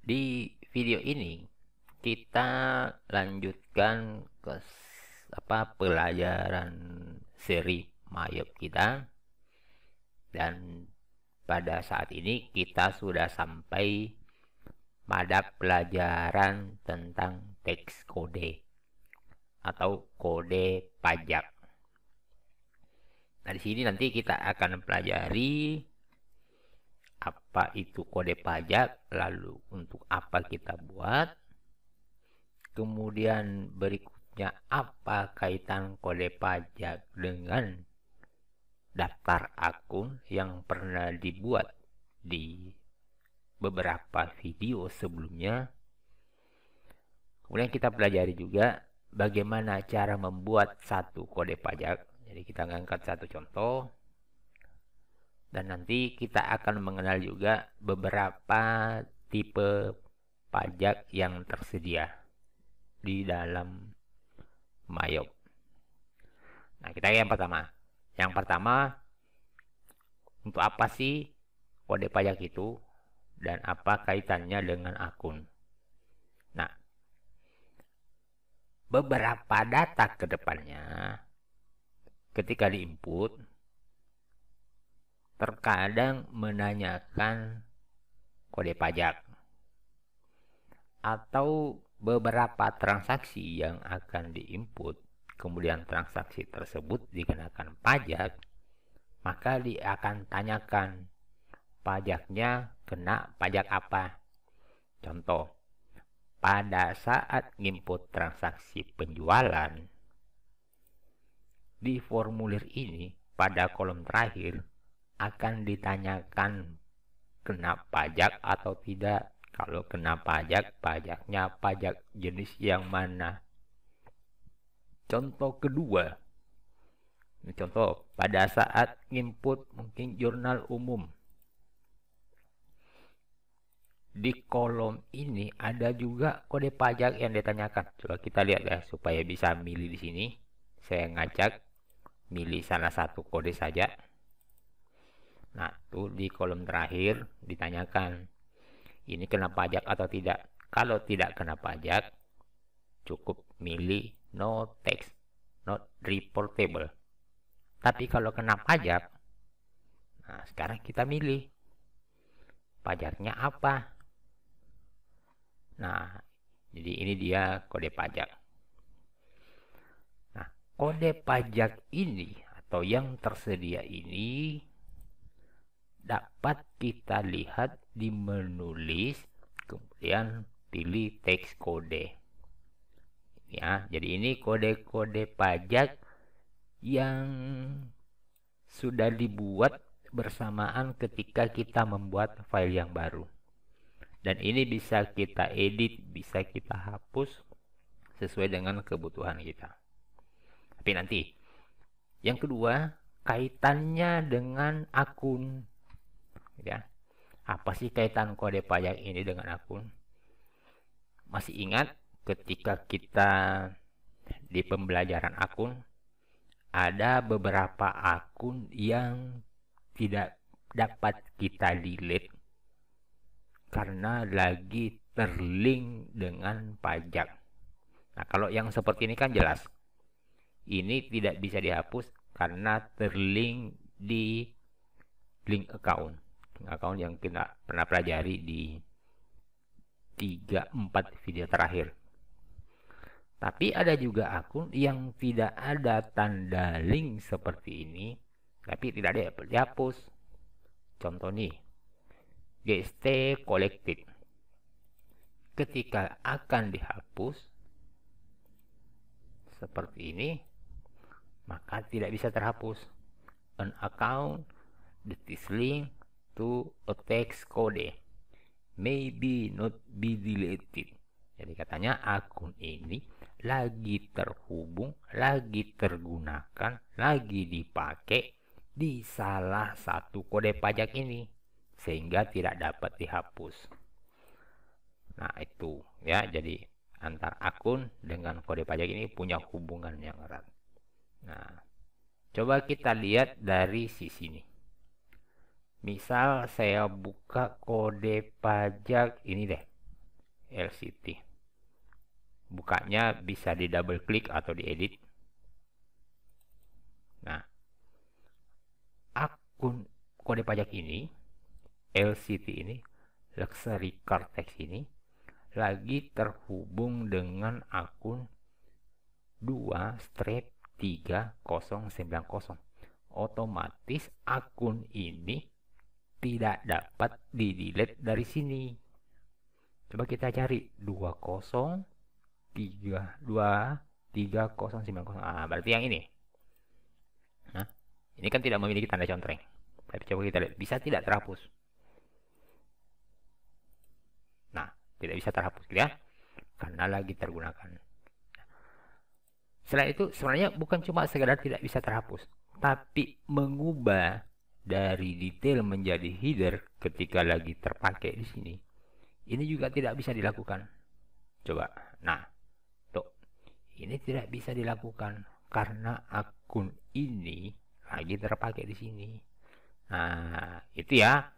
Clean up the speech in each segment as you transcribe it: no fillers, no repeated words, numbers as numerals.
Di video ini kita lanjutkan ke pelajaran seri Mayop kita, dan pada saat ini kita sudah sampai pada pelajaran tentang teks kode atau kode pajak. Nah, di sini nanti kita akan pelajari apa itu kode pajak, lalu untuk apa kita buat. Kemudian berikutnya, apa kaitan kode pajak dengan daftar akun yang pernah dibuat di beberapa video sebelumnya. Kemudian kita pelajari juga bagaimana cara membuat satu kode pajak. Jadi kita ngangkat satu contoh, dan nanti kita akan mengenal juga beberapa tipe pajak yang tersedia di dalam Mayop. Nah, kita yang pertama. Yang pertama, untuk apa sih kode pajak itu dan apa kaitannya dengan akun? Nah, beberapa data ke depannya ketika diinput terkadang menanyakan kode pajak, atau beberapa transaksi yang akan diinput kemudian transaksi tersebut dikenakan pajak, maka dia akan tanyakan pajaknya kena pajak apa. Contoh, pada saat input transaksi penjualan, di formulir ini pada kolom terakhir akan ditanyakan kena pajak atau tidak. Kalau kena pajak, pajaknya pajak jenis yang mana. Contoh kedua, contoh pada saat input mungkin jurnal umum, di kolom ini ada juga kode pajak yang ditanyakan. Coba kita lihat ya, supaya bisa milih di sini. Saya ngajak milih salah satu kode saja. Nah, tuh di kolom terakhir ditanyakan ini kena pajak atau tidak. Kalau tidak kena pajak, cukup milih no tax, not reportable. Tapi kalau kena pajak, nah sekarang kita milih pajaknya apa. Nah, jadi ini dia kode pajak. Nah, kode pajak ini atau yang tersedia ini dapat kita lihat di menulis, kemudian pilih teks kode. Ya, jadi ini kode-kode pajak yang sudah dibuat bersamaan ketika kita membuat file yang baru. Dan ini bisa kita edit, bisa kita hapus sesuai dengan kebutuhan kita. Tapi nanti, yang kedua, kaitannya dengan akun. Ya, apa sih kaitan kode pajak ini dengan akun? Masih ingat ketika kita di pembelajaran akun, ada beberapa akun yang tidak dapat kita delete karena lagi terlink dengan pajak. Nah, kalau yang seperti ini kan jelas, ini tidak bisa dihapus karena terlink di link account yang kita pernah pelajari di 3-4 video terakhir. Tapi ada juga akun yang tidak ada tanda link seperti ini, tapi tidak dapat dihapus. Contoh nih, GST collected. Ketika akan dihapus seperti ini, maka tidak bisa terhapus. An account that is linked to a text code may be not be deleted. Jadi katanya akun ini lagi terhubung, lagi tergunakan, lagi dipakai di salah satu kode pajak ini, sehingga tidak dapat dihapus. Nah, itu ya, jadi antar akun dengan kode pajak ini punya hubungan yang erat. Nah, coba kita lihat dari sisi ini. Misal saya buka kode pajak ini deh. LCT. Bukanya bisa di double klik atau diedit. Nah, akun kode pajak ini, LCT ini, Luxury Car Tax ini, lagi terhubung dengan akun 2-3090. Otomatis akun ini tidak dapat di-delete dari sini. Coba kita cari 2-3090. Berarti yang ini. Nah, ini kan tidak memiliki tanda contreng. Tapi coba kita lihat, bisa tidak terhapus. Nah, tidak bisa terhapus ya, karena lagi tergunakan. Selain itu, sebenarnya bukan cuma sekedar tidak bisa terhapus, tapi mengubah dari detail menjadi header ketika lagi terpakai di sini, ini juga tidak bisa dilakukan. Coba, nah, tuh, ini tidak bisa dilakukan karena akun ini lagi terpakai di sini. Nah, itu ya.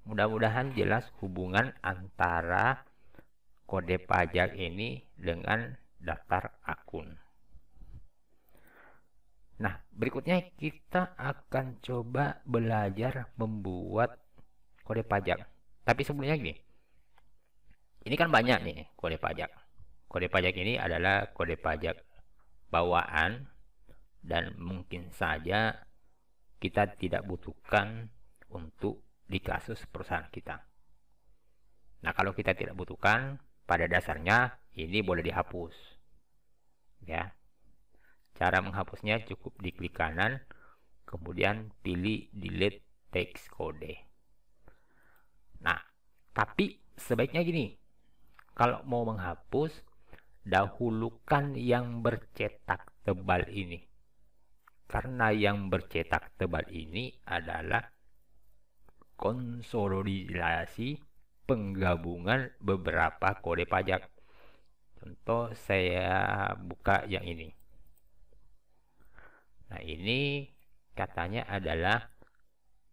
Mudah-mudahan jelas hubungan antara kode pajak ini dengan daftar akun. Nah, berikutnya kita akan coba belajar membuat kode pajak. Tapi sebelumnya gini, ini kan banyak nih kode pajak. Kode pajak ini adalah kode pajak bawaan dan mungkin saja kita tidak butuhkan untuk di kasus perusahaan kita. Nah, kalau kita tidak butuhkan, pada dasarnya ini boleh dihapus. Ya. Cara menghapusnya cukup diklik kanan, kemudian pilih delete text code. Nah, tapi sebaiknya gini. Kalau mau menghapus, dahulukan yang bercetak tebal ini. Karena yang bercetak tebal ini adalah konsolidasi penggabungan beberapa kode pajak. Contoh, saya buka yang ini. Nah, ini katanya adalah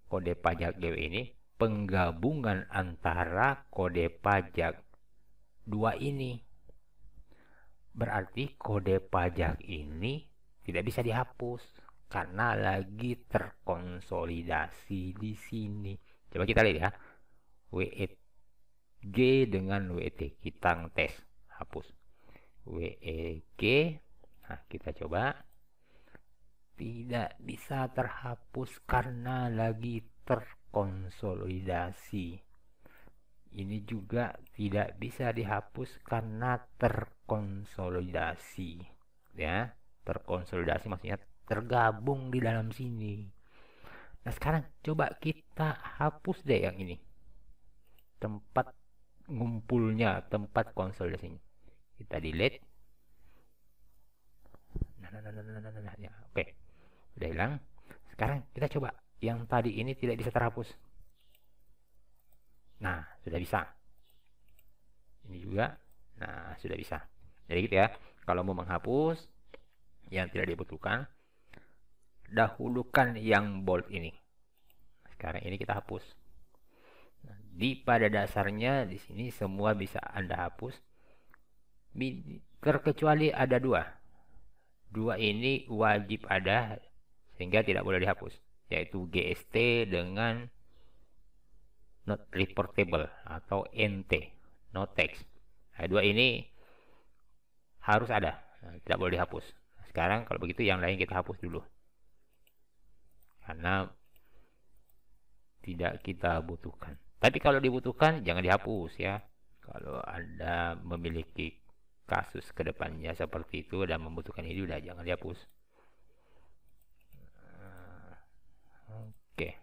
kode pajak GW ini penggabungan antara kode pajak dua ini. Berarti kode pajak ini tidak bisa dihapus karena lagi terkonsolidasi di sini. Coba kita lihat ya. WEG dengan WET. Kita ngetes. Hapus. WEG. Nah, kita coba. Tidak bisa terhapus karena lagi terkonsolidasi. Ini juga tidak bisa dihapus karena terkonsolidasi. Ya, terkonsolidasi maksudnya tergabung di dalam sini. Nah, sekarang coba kita hapus deh yang ini. Tempat ngumpulnya, tempat konsolidasinya. Kita delete. Nah, ya, oke. Udah hilang. Sekarang kita coba yang tadi ini tidak bisa terhapus. Nah, sudah bisa. Ini juga. Nah, sudah bisa. Jadi gitu ya. Kalau mau menghapus yang tidak dibutuhkan, dahulukan yang bold ini. Sekarang ini kita hapus. Nah, pada dasarnya di sini semua bisa Anda hapus. Terkecuali ada dua. Dua ini wajib ada sehingga tidak boleh dihapus, yaitu GST dengan not reportable atau NT, no text. Nah, dua ini harus ada, tidak boleh dihapus. Sekarang kalau begitu yang lain kita hapus dulu. Karena tidak kita butuhkan. Tapi kalau dibutuhkan jangan dihapus ya. Kalau Anda memiliki kasus kedepannya seperti itu dan membutuhkan ini, udah jangan dihapus. Oke.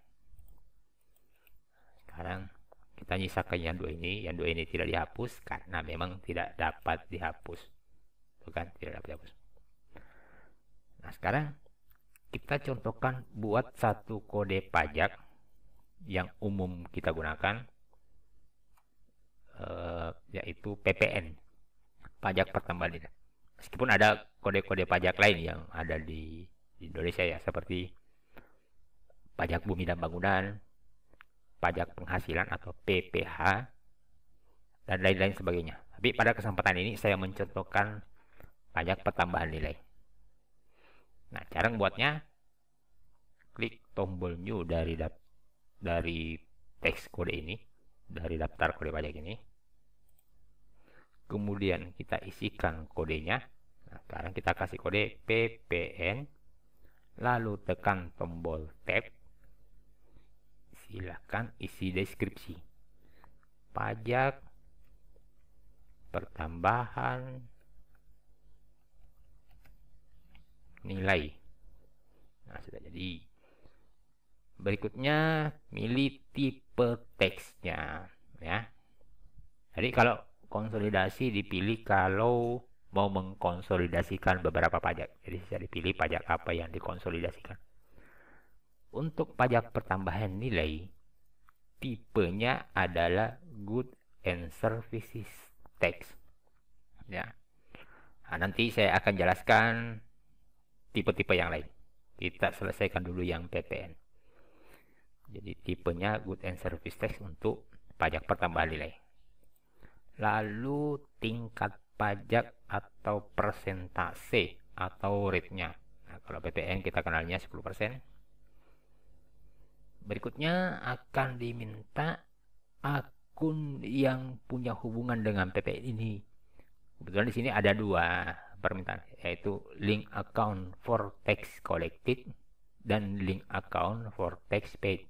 Sekarang kita nyisakan yang dua ini. Yang dua ini tidak dihapus karena memang tidak dapat dihapus. Bukan, tidak dapat dihapus. Nah, sekarang kita contohkan buat satu kode pajak yang umum kita gunakan, yaitu PPN, pajak pertambahan. Meskipun ada kode-kode pajak lain yang ada di Indonesia ya, seperti pajak bumi dan bangunan, pajak penghasilan atau PPH, dan lain-lain sebagainya. Tapi pada kesempatan ini saya mencontohkan pajak pertambahan nilai. Nah, cara membuatnya, klik tombol new dari teks kode ini, dari daftar kode pajak ini. Kemudian kita isikan kodenya. Nah, sekarang kita kasih kode PPN, lalu tekan tombol tab. Silakan isi deskripsi. Pajak pertambahan nilai. Nah, sudah jadi. Berikutnya, milih tipe teksnya, ya. Jadi kalau konsolidasi dipilih kalau mau mengkonsolidasikan beberapa pajak. Jadi bisa dipilih pajak apa yang dikonsolidasikan. Untuk pajak pertambahan nilai, tipenya adalah Goods and Services Tax. Ya. Nah, nanti saya akan jelaskan tipe-tipe yang lain. Kita selesaikan dulu yang PPN. Jadi tipenya Goods and Services Tax untuk pajak pertambahan nilai. Lalu tingkat pajak atau persentase atau rate-nya. Nah, kalau PPN kita kenalnya 10%. Berikutnya akan diminta akun yang punya hubungan dengan PPN ini. Kebetulan di sini ada dua permintaan, yaitu link account for tax collected dan link account for tax paid.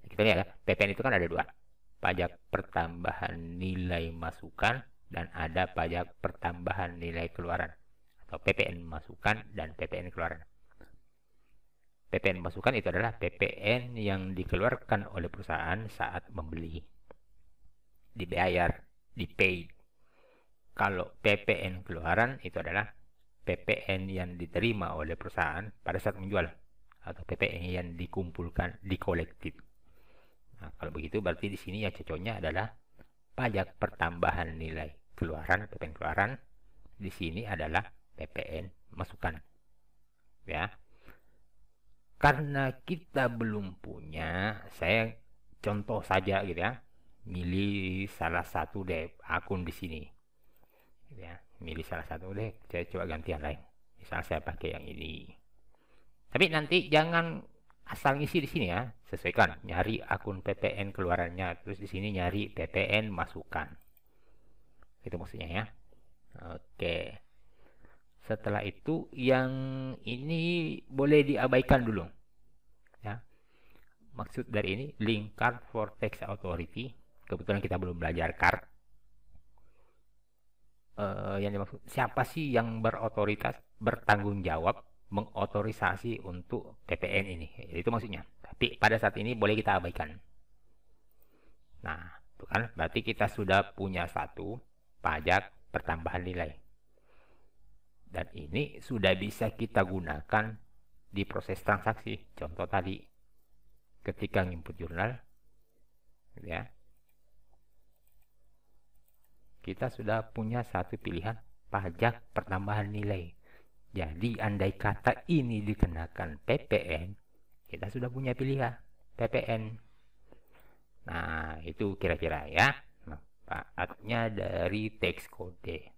Kita lihat ya, PPN itu kan ada dua, pajak pertambahan nilai masukan dan ada pajak pertambahan nilai keluaran, atau PPN masukan dan PPN keluaran. PPN masukan itu adalah PPN yang dikeluarkan oleh perusahaan saat membeli, dibayar, dipaid. Kalau PPN keluaran itu adalah PPN yang diterima oleh perusahaan pada saat menjual, atau PPN yang dikumpulkan, dikolektif. Nah, kalau begitu berarti di sini yang cocoknya adalah pajak pertambahan nilai keluaran, PPN keluaran. Di sini adalah PPN masukan. Ya. Karena kita belum punya, saya contoh saja gitu ya. Milih salah satu deh akun di sini. Ya, milih salah satu deh, saya coba ganti yang lain. Misal saya pakai yang ini. Tapi nanti jangan asal ngisi di sini ya, sesuaikan. Nyari akun PPN keluarannya, terus di sini nyari PPN masukan. Itu maksudnya ya. Oke. Setelah itu yang ini boleh diabaikan dulu. Ya. Maksud dari ini link card for tax authority. Kebetulan kita belum belajar card. Yang dimaksud siapa sih yang berotoritas, bertanggung jawab mengotorisasi untuk PPN ini. Itu maksudnya. Tapi pada saat ini boleh kita abaikan. Nah, itu kan berarti kita sudah punya satu pajak pertambahan nilai. Dan ini sudah bisa kita gunakan di proses transaksi. Contoh tadi, ketika input jurnal, ya, kita sudah punya satu pilihan pajak pertambahan nilai. Jadi andai kata ini dikenakan PPN, kita sudah punya pilihan PPN. Nah, itu kira-kira ya manfaatnya dari teks kode.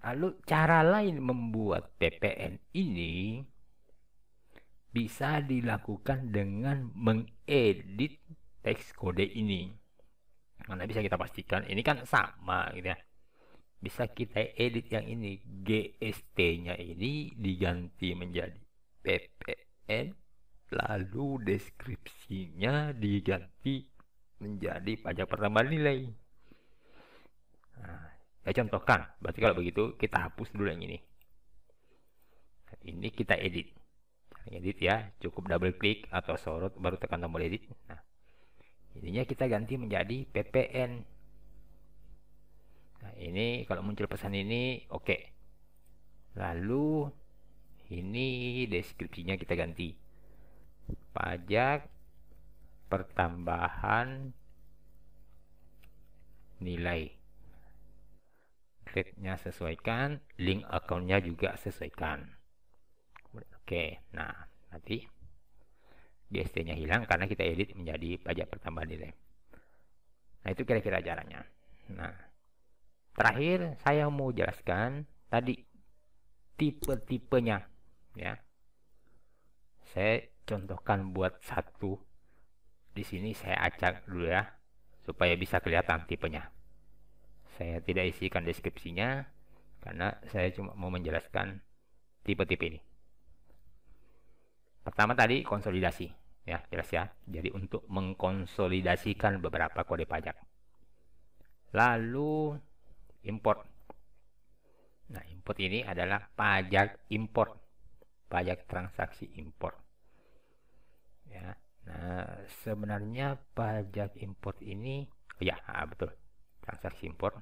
Lalu cara lain membuat PPN ini bisa dilakukan dengan mengedit teks kode ini. Karena bisa kita pastikan ini kan sama gitu ya. Bisa kita edit yang ini, GST-nya ini diganti menjadi PPN, lalu deskripsinya diganti menjadi pajak pertambahan nilai. Nah, saya contohkan, berarti kalau begitu kita hapus dulu yang ini. Ini kita edit. Edit ya, cukup double klik atau sorot baru tekan tombol edit. Nah, ininya kita ganti menjadi PPN. Nah, ini kalau muncul pesan ini oke. Lalu ini deskripsinya kita ganti. Pajak pertambahan nilai. Rate-nya sesuaikan, link account-nya juga sesuaikan. Oke, nah nanti GST-nya hilang karena kita edit menjadi pajak pertambahan nilai. Nah itu kira-kira caranya. Nah, terakhir saya mau jelaskan tadi tipe-tipenya ya. Saya contohkan buat satu. Di sini saya acak dulu ya supaya bisa kelihatan tipenya. Saya tidak isikan deskripsinya karena saya cuma mau menjelaskan tipe-tipe ini. Pertama tadi konsolidasi ya, jelas ya. Jadi untuk mengkonsolidasikan beberapa kode pajak. Lalu import. Nah, import ini adalah pajak import, pajak transaksi import. Ya. Nah, sebenarnya pajak import ini, ya betul, transaksi import.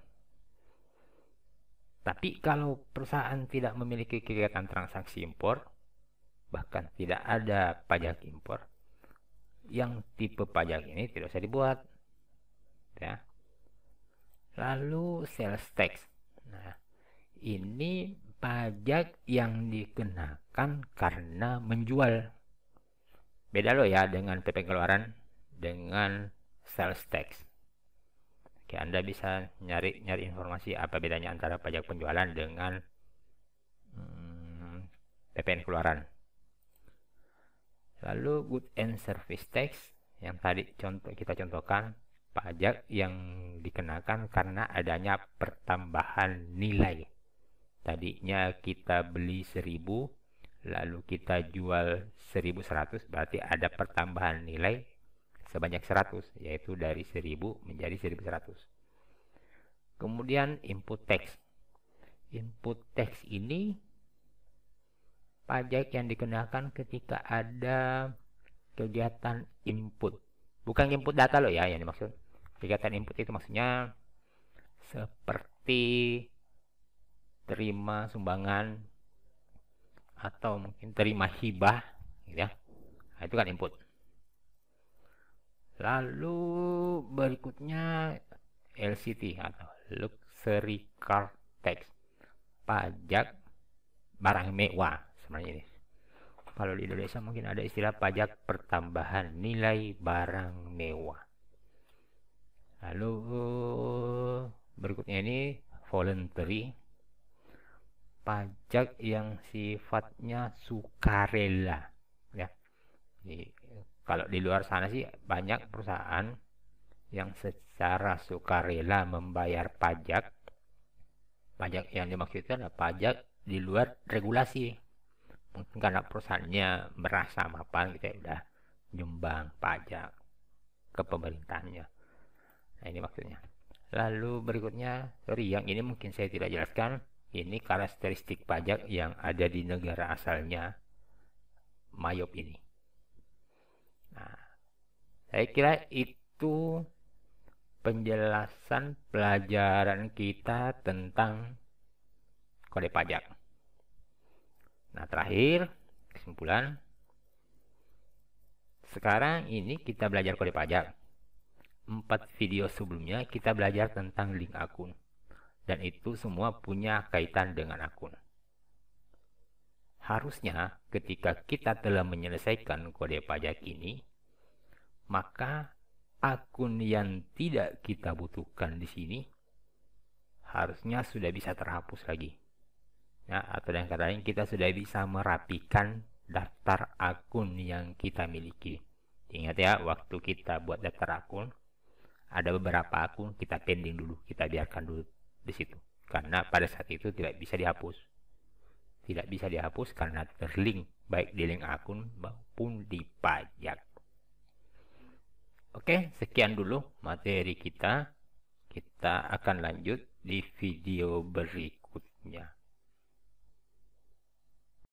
Tapi kalau perusahaan tidak memiliki kegiatan transaksi import, bahkan tidak ada pajak impor, yang tipe pajak ini tidak usah dibuat ya. Lalu sales tax. Nah, ini pajak yang dikenakan karena menjual. Beda loh ya dengan PP Keluaran dengan sales tax. Oke, Anda bisa nyari informasi apa bedanya antara pajak penjualan dengan PPN Keluaran. Lalu good and service tax yang tadi kita contohkan, pajak yang dikenakan karena adanya pertambahan nilai. Tadinya kita beli 1000 lalu kita jual 1100, berarti ada pertambahan nilai sebanyak 100, yaitu dari 1000 menjadi 1100. Kemudian input tax. Input tax ini pajak yang dikenakan ketika ada kegiatan input. Bukan input data loh ya yang dimaksud. Kegiatan input itu maksudnya seperti terima sumbangan atau mungkin terima hibah gitu ya. Nah, itu kan input. Lalu berikutnya LCT atau Luxury Car Tax. Pajak barang mewah. Sebenarnya ini kalau di Indonesia mungkin ada istilah pajak pertambahan nilai barang mewah. Lalu berikutnya ini voluntary, pajak yang sifatnya sukarela ya. Jadi, kalau di luar sana sih banyak perusahaan yang secara sukarela membayar pajak. Pajak yang dimaksudkan adalah pajak di luar regulasi. Mungkin karena perusahaannya merasa mapan gitu ya, udah nyumbang pajak ke pemerintahnya. Nah, ini maksudnya. Lalu berikutnya, sorry yang ini mungkin saya tidak jelaskan. Ini karakteristik pajak yang ada di negara asalnya Mayop ini. Nah, saya kira itu penjelasan pelajaran kita tentang kode pajak. Nah, terakhir kesimpulan. Sekarang ini kita belajar kode pajak. 4 video sebelumnya kita belajar tentang link akun. Dan itu semua punya kaitan dengan akun. Harusnya ketika kita telah menyelesaikan kode pajak ini, maka akun yang tidak kita butuhkan di sini harusnya sudah bisa terhapus lagi. Ya, atau dengan kata lain kita sudah bisa merapikan daftar akun yang kita miliki. Ingat ya, waktu kita buat daftar akun, ada beberapa akun kita pending dulu, kita biarkan dulu di situ. Karena pada saat itu tidak bisa dihapus. Tidak bisa dihapus karena terlink baik di link akun maupun di pajak. Oke, sekian dulu materi kita. Kita akan lanjut di video berikutnya.